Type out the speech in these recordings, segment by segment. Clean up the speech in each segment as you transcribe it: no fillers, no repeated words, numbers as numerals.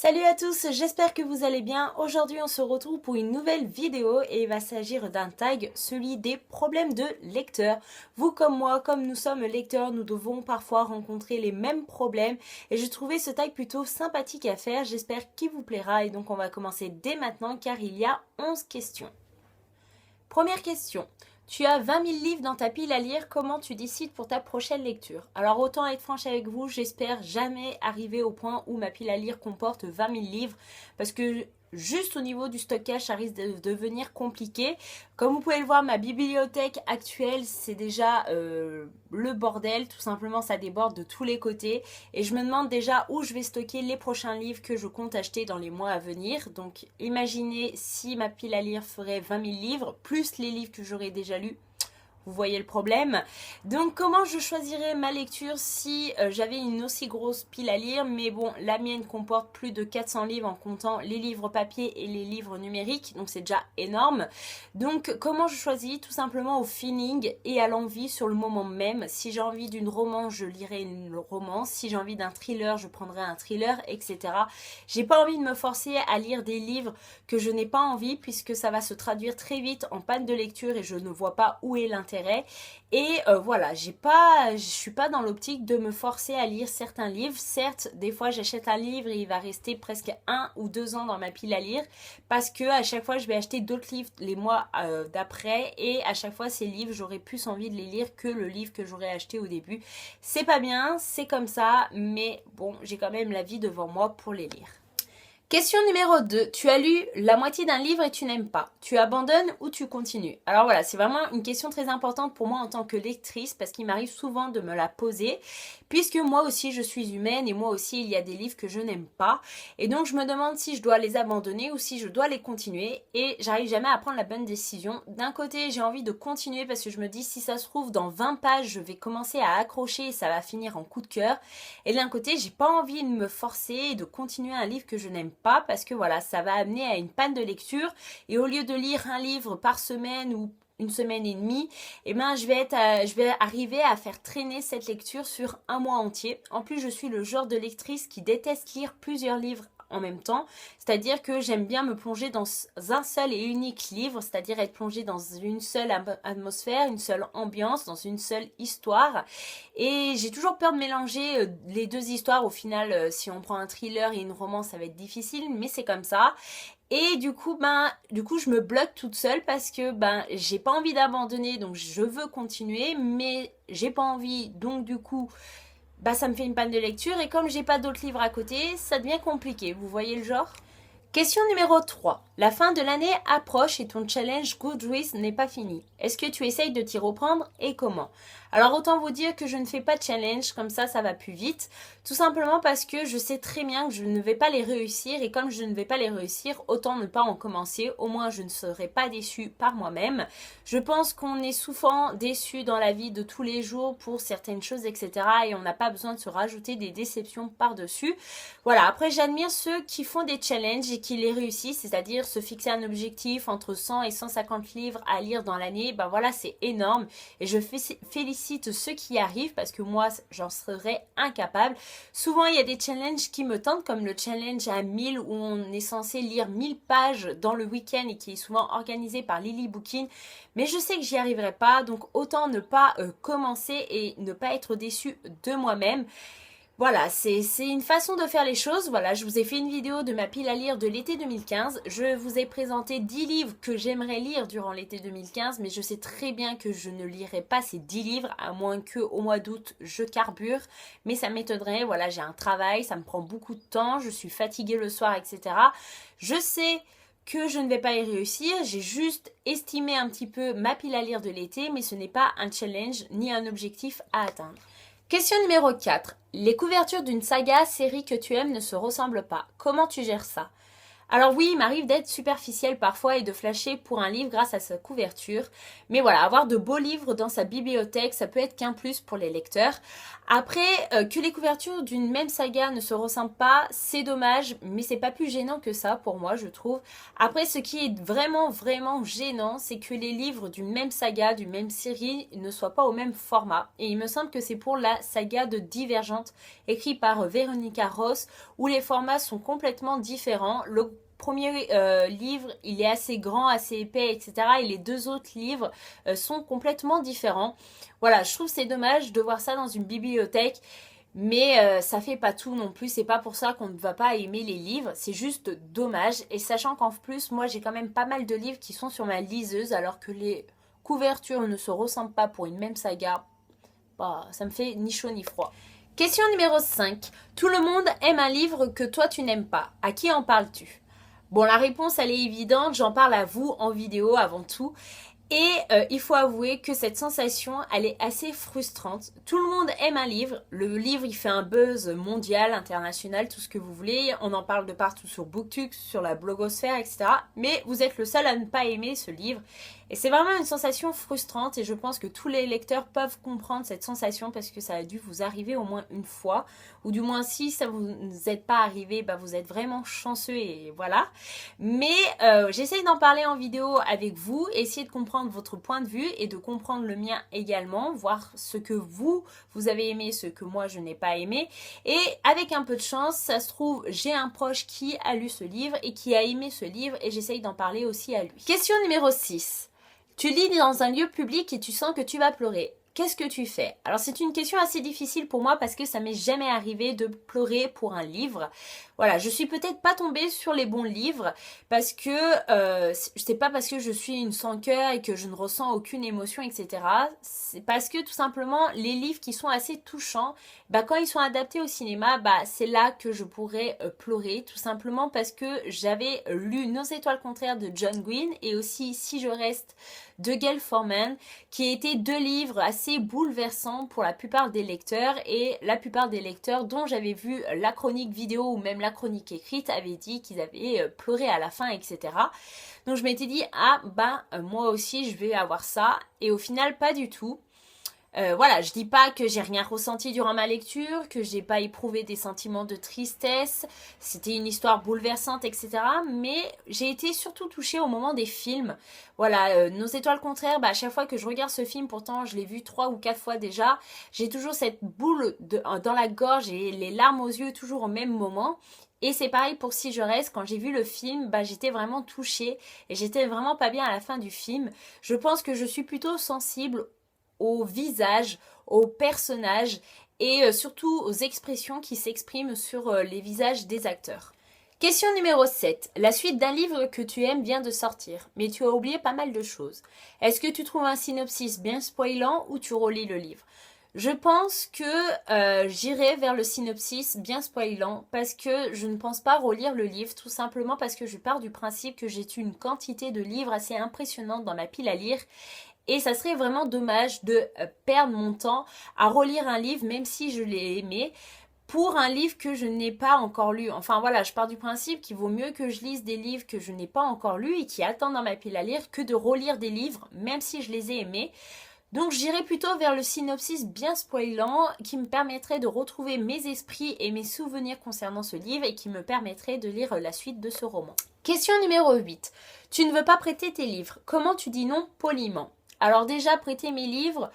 Salut à tous, j'espère que vous allez bien. Aujourd'hui on se retrouve pour une nouvelle vidéo et il va s'agir d'un tag, celui des problèmes de lecteurs. Vous comme moi, comme nous sommes lecteurs, nous devons parfois rencontrer les mêmes problèmes et j'ai trouvé ce tag plutôt sympathique à faire, j'espère qu'il vous plaira et donc on va commencer dès maintenant car il y a 11 questions. Première question. Tu as 20 000 livres dans ta pile à lire, comment tu décides pour ta prochaine lecture? Alors autant être franche avec vous, j'espère jamais arriver au point où ma pile à lire comporte 20 000 livres parce que juste au niveau du stockage, ça risque de devenir compliqué. Comme vous pouvez le voir, ma bibliothèque actuelle, c'est déjà le bordel. Tout simplement, ça déborde de tous les côtés. Et je me demande déjà où je vais stocker les prochains livres que je compte acheter dans les mois à venir. Donc, imaginez si ma pile à lire ferait 20 000 livres, plus les livres que j'aurais déjà lus. Vous voyez le problème. Donc comment je choisirais ma lecture si j'avais une aussi grosse pile à lire? Mais bon, la mienne comporte plus de 400 livres en comptant les livres papier et les livres numériques. Donc c'est déjà énorme. Donc comment je choisis? Tout simplement au feeling et à l'envie sur le moment même. Si j'ai envie d'une romance, je lirai une romance. Si j'ai envie d'un thriller, je prendrai un thriller, etc. J'ai pas envie de me forcer à lire des livres que je n'ai pas envie puisque ça va se traduire très vite en panne de lecture et je ne vois pas où est l'intérêt. Et voilà, je suis pas dans l'optique de me forcer à lire certains livres. Certes, des fois j'achète un livre et il va rester presque 1 ou 2 ans dans ma pile à lire parce que à chaque fois je vais acheter d'autres livres les mois d'après et à chaque fois ces livres j'aurais plus envie de les lire que le livre que j'aurais acheté au début. C'est pas bien, c'est comme ça, mais bon, j'ai quand même la vie devant moi pour les lire. Question numéro 2. Tu as lu la moitié d'un livre et tu n'aimes pas. Tu abandonnes ou tu continues? Alors voilà, c'est vraiment une question très importante pour moi en tant que lectrice parce qu'il m'arrive souvent de me la poser puisque moi aussi je suis humaine et moi aussi il y a des livres que je n'aime pas et donc je me demande si je dois les abandonner ou si je dois les continuer et j'arrive jamais à prendre la bonne décision. D'un côté j'ai envie de continuer parce que je me dis si ça se trouve dans 20 pages je vais commencer à accrocher et ça va finir en coup de cœur et d'un côté j'ai pas envie de me forcer et de continuer un livre que je n'aime pas parce que voilà, ça va amener à une panne de lecture et au lieu de lire un livre par semaine ou une semaine et demie, eh ben je vais arriver à faire traîner cette lecture sur un mois entier. En plus, je suis le genre de lectrice qui déteste lire plusieurs livres en même temps, c'est-à-dire que j'aime bien me plonger dans un seul et unique livre, c'est-à-dire être plongée dans une seule atmosphère, une seule ambiance, dans une seule histoire. Et j'ai toujours peur de mélanger les deux histoires. Au final, si on prend un thriller et une romance, ça va être difficile, mais c'est comme ça. Et du coup, je me bloque toute seule parce que j'ai pas envie d'abandonner, donc je veux continuer, mais j'ai pas envie, donc du coup, ça me fait une panne de lecture. Et comme j'ai pas d'autres livres à côté, ça devient compliqué. Vous voyez le genre? Question numéro 3. La fin de l'année approche et ton challenge Goodreads n'est pas fini. Est-ce que tu essayes de t'y reprendre et comment? Alors autant vous dire que je ne fais pas de challenge, comme ça va plus vite. Tout simplement parce que je sais très bien que je ne vais pas les réussir et comme je ne vais pas les réussir, autant ne pas en commencer. Au moins je ne serai pas déçue par moi-même. Je pense qu'on est souvent déçu dans la vie de tous les jours pour certaines choses, etc. Et on n'a pas besoin de se rajouter des déceptions par-dessus. Voilà, après j'admire ceux qui font des challenges et qui les réussissent, c'est-à-dire se fixer un objectif entre 100 et 150 livres à lire dans l'année. Voilà, c'est énorme et je félicite ceux qui y arrivent parce que moi j'en serais incapable. Souvent il y a des challenges qui me tentent comme le challenge à 1000 où on est censé lire 1000 pages dans le week-end et qui est souvent organisé par Lily Bookin, mais je sais que j'y arriverai pas, donc autant ne pas commencer et ne pas être déçu de moi-même. Voilà, c'est une façon de faire les choses. Voilà, je vous ai fait une vidéo de ma pile à lire de l'été 2015. Je vous ai présenté 10 livres que j'aimerais lire durant l'été 2015, mais je sais très bien que je ne lirai pas ces 10 livres, à moins qu'au mois d'août, je carbure. Mais ça m'étonnerait, voilà, j'ai un travail, ça me prend beaucoup de temps, je suis fatiguée le soir, etc. Je sais que je ne vais pas y réussir, j'ai juste estimé un petit peu ma pile à lire de l'été, mais ce n'est pas un challenge ni un objectif à atteindre. Question numéro 4. Les couvertures d'une saga, série que tu aimes ne se ressemblent pas. Comment tu gères ça? Alors oui, il m'arrive d'être superficielle parfois et de flasher pour un livre grâce à sa couverture. Mais voilà, avoir de beaux livres dans sa bibliothèque, ça peut être qu'un plus pour les lecteurs. Après, que les couvertures d'une même saga ne se ressemblent pas, c'est dommage, mais c'est pas plus gênant que ça pour moi, je trouve. Après, ce qui est vraiment gênant, c'est que les livres d'une même saga, d'une même série, ne soient pas au même format. Et il me semble que c'est pour la saga de Divergente, écrite par Veronica Ross, où les formats sont complètement différents. Le premier livre, il est assez grand, assez épais, etc. Et les deux autres livres sont complètement différents. Voilà, je trouve c'est dommage de voir ça dans une bibliothèque. Mais ça fait pas tout non plus, c'est pas pour ça qu'on ne va pas aimer les livres, c'est juste dommage. Et sachant qu'en plus, moi j'ai quand même pas mal de livres qui sont sur ma liseuse, alors que les couvertures ne se ressemblent pas pour une même saga, bah, ça me fait ni chaud ni froid. Question numéro 5. Tout le monde aime un livre que toi tu n'aimes pas. À qui en parles-tu? Bon, la réponse elle est évidente, j'en parle à vous en vidéo avant tout. Et il faut avouer que cette sensation, elle est assez frustrante. Tout le monde aime un livre. Le livre, il fait un buzz mondial, international, tout ce que vous voulez. On en parle de partout sur BookTok, sur la blogosphère, etc. Mais vous êtes le seul à ne pas aimer ce livre. Et c'est vraiment une sensation frustrante et je pense que tous les lecteurs peuvent comprendre cette sensation parce que ça a dû vous arriver au moins une fois. Ou du moins si ça vous est pas arrivé, bah vous êtes vraiment chanceux et voilà. Mais j'essaye d'en parler en vidéo avec vous, essayer de comprendre votre point de vue et de comprendre le mien également, voir ce que vous avez aimé, ce que moi je n'ai pas aimé. Et avec un peu de chance, ça se trouve, j'ai un proche qui a lu ce livre et qui a aimé ce livre et j'essaye d'en parler aussi à lui. Question numéro 6. Tu lis dans un lieu public et tu sens que tu vas pleurer. Qu'est-ce que tu fais? Alors c'est une question assez difficile pour moi parce que ça m'est jamais arrivé de pleurer pour un livre. Voilà, je suis peut-être pas tombée sur les bons livres parce que c'est pas parce que je suis une sans cœur et que je ne ressens aucune émotion, etc. C'est parce que tout simplement les livres qui sont assez touchants, bah quand ils sont adaptés au cinéma, bah c'est là que je pourrais pleurer, tout simplement parce que j'avais lu Nos étoiles contraires de John Green et aussi Si je reste de Gail Forman, qui étaient deux livres assez bouleversants pour la plupart des lecteurs et la plupart des lecteurs dont j'avais vu la chronique vidéo ou même la chronique écrite avaient dit qu'ils avaient pleuré à la fin, etc. Donc je m'étais dit, ah ben moi aussi je vais avoir ça et au final pas du tout. Voilà, je dis pas que j'ai rien ressenti durant ma lecture, que j'ai pas éprouvé des sentiments de tristesse, c'était une histoire bouleversante, etc. Mais j'ai été surtout touchée au moment des films. Voilà, Nos étoiles contraires, bah, à chaque fois que je regarde ce film, pourtant je l'ai vu 3 ou 4 fois déjà, j'ai toujours cette boule dans la gorge et les larmes aux yeux toujours au même moment. Et c'est pareil pour Si je reste, quand j'ai vu le film, bah, j'étais vraiment touchée et j'étais vraiment pas bien à la fin du film. Je pense que je suis plutôt sensible au visage, aux personnages et surtout aux expressions qui s'expriment sur les visages des acteurs. Question numéro 7. La suite d'un livre que tu aimes vient de sortir, mais tu as oublié pas mal de choses. Est-ce que tu trouves un synopsis bien spoilant ou tu relis le livre? Je pense que j'irai vers le synopsis bien spoilant parce que je ne pense pas relire le livre, tout simplement parce que je pars du principe que j'ai une quantité de livres assez impressionnante dans ma pile à lire. Et ça serait vraiment dommage de perdre mon temps à relire un livre, même si je l'ai aimé, pour un livre que je n'ai pas encore lu. Enfin voilà, je pars du principe qu'il vaut mieux que je lise des livres que je n'ai pas encore lus et qui attendent dans ma pile à lire que de relire des livres, même si je les ai aimés. Donc j'irai plutôt vers le synopsis bien spoilant qui me permettrait de retrouver mes esprits et mes souvenirs concernant ce livre et qui me permettrait de lire la suite de ce roman. Question numéro 8. Tu ne veux pas prêter tes livres. Comment tu dis non poliment? Alors déjà, prêter mes livres,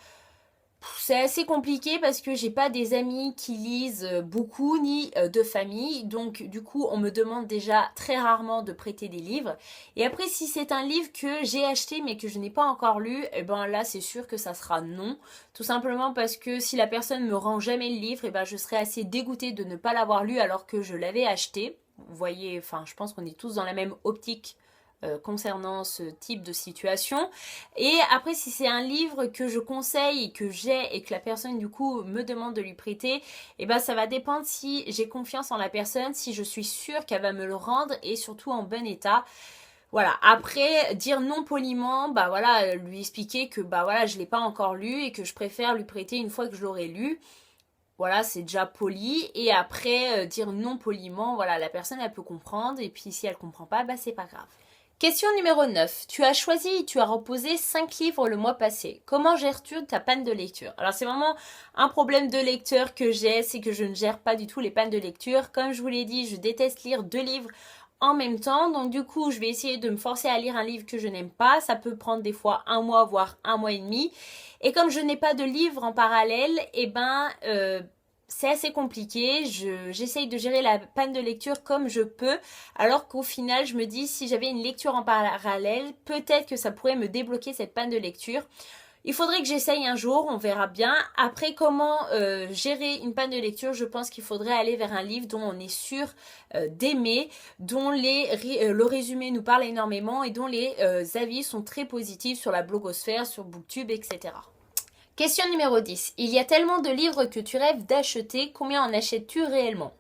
c'est assez compliqué parce que j'ai pas des amis qui lisent beaucoup ni de famille. Donc du coup, on me demande déjà très rarement de prêter des livres. Et après, si c'est un livre que j'ai acheté mais que je n'ai pas encore lu, et ben là, c'est sûr que ça sera non. Tout simplement parce que si la personne me rend jamais le livre, et ben je serais assez dégoûtée de ne pas l'avoir lu alors que je l'avais acheté. Vous voyez, enfin, je pense qu'on est tous dans la même optique concernant ce type de situation. Et après, si c'est un livre que je conseille et que j'ai et que la personne du coup me demande de lui prêter, et ben ça va dépendre si j'ai confiance en la personne, si je suis sûre qu'elle va me le rendre et surtout en bon état. Voilà, après dire non poliment, bah voilà, lui expliquer que bah voilà, je l'ai pas encore lu et que je préfère lui prêter une fois que je l'aurai lu. voilà, c'est déjà poli. Et après, dire non poliment, voilà, la personne, elle peut comprendre. Et puis si elle comprend pas, bah c'est pas grave. Question numéro 9. Tu as choisi et tu as reposé 5 livres le mois passé. Comment gères-tu ta panne de lecture? Alors c'est vraiment un problème de lecteur que j'ai, c'est que je ne gère pas du tout les pannes de lecture. Comme je vous l'ai dit, je déteste lire 2 livres en même temps. Donc du coup, je vais essayer de me forcer à lire un livre que je n'aime pas. Ça peut prendre des fois un mois, voire un mois et demi. Et comme je n'ai pas de livre en parallèle, c'est assez compliqué. J'essaye de gérer la panne de lecture comme je peux, alors qu'au final, je me dis, si j'avais une lecture en parallèle, peut-être que ça pourrait me débloquer cette panne de lecture. Il faudrait que j'essaye un jour, on verra bien. Après, comment gérer une panne de lecture? Je pense qu'il faudrait aller vers un livre dont on est sûr d'aimer, dont le résumé nous parle énormément et dont les avis sont très positifs sur la blogosphère, sur Booktube, etc. Question numéro 10. Il y a tellement de livres que tu rêves d'acheter, combien en achètes-tu réellement?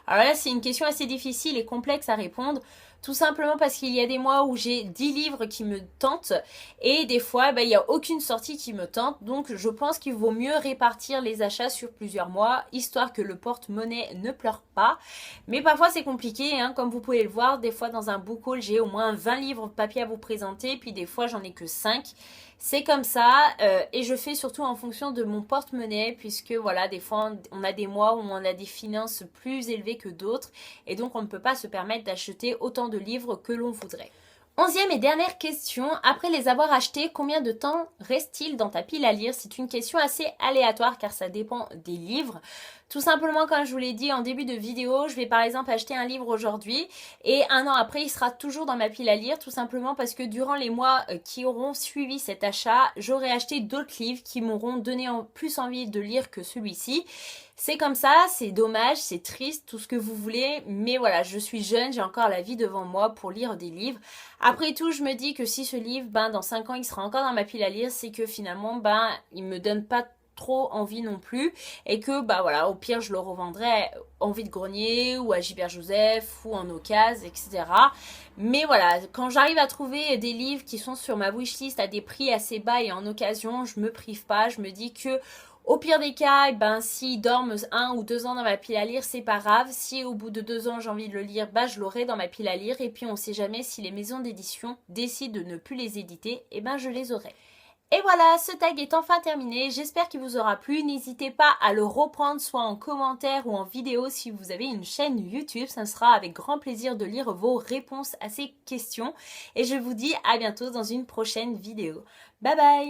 Alors là, c'est une question assez difficile et complexe à répondre, tout simplement parce qu'il y a des mois où j'ai 10 livres qui me tentent et des fois, il n'y a aucune sortie qui me tente. Donc, je pense qu'il vaut mieux répartir les achats sur plusieurs mois, histoire que le porte-monnaie ne pleure pas. Mais parfois, c'est compliqué, hein, comme vous pouvez le voir. Des fois, dans un book haul, j'ai au moins 20 livres papier à vous présenter, puis des fois, j'en ai que 5. C'est comme ça et je fais surtout en fonction de mon porte-monnaie puisque voilà, des fois on a des mois où on a des finances plus élevées que d'autres et donc on ne peut pas se permettre d'acheter autant de livres que l'on voudrait. 11e et dernière question, après les avoir achetés, combien de temps reste-t-il dans ta pile à lire? C'est une question assez aléatoire car ça dépend des livres. Tout simplement, comme je vous l'ai dit en début de vidéo, je vais par exemple acheter un livre aujourd'hui et un an après, il sera toujours dans ma pile à lire, tout simplement parce que durant les mois qui auront suivi cet achat, j'aurai acheté d'autres livres qui m'auront donné plus envie de lire que celui-ci. C'est comme ça, c'est dommage, c'est triste, tout ce que vous voulez, mais voilà, je suis jeune, j'ai encore la vie devant moi pour lire des livres. Après tout, je me dis que si ce livre, dans 5 ans, il sera encore dans ma pile à lire, c'est que finalement, il me donne pas trop envie non plus et que voilà, au pire je le revendrai en vide-grenier ou à Gilbert Joseph ou en occasion, etc. Mais voilà, quand j'arrive à trouver des livres qui sont sur ma wishlist à des prix assez bas et en occasion, je me prive pas, je me dis que au pire des cas, s'ils dorment 1 ou 2 ans dans ma pile à lire, c'est pas grave. Si au bout de 2 ans j'ai envie de le lire, je l'aurai dans ma pile à lire. Et puis on sait jamais si les maisons d'édition décident de ne plus les éditer, et je les aurai. Et voilà, ce tag est enfin terminé, j'espère qu'il vous aura plu, n'hésitez pas à le reprendre soit en commentaire ou en vidéo si vous avez une chaîne YouTube, ça sera avec grand plaisir de lire vos réponses à ces questions et je vous dis à bientôt dans une prochaine vidéo. Bye bye!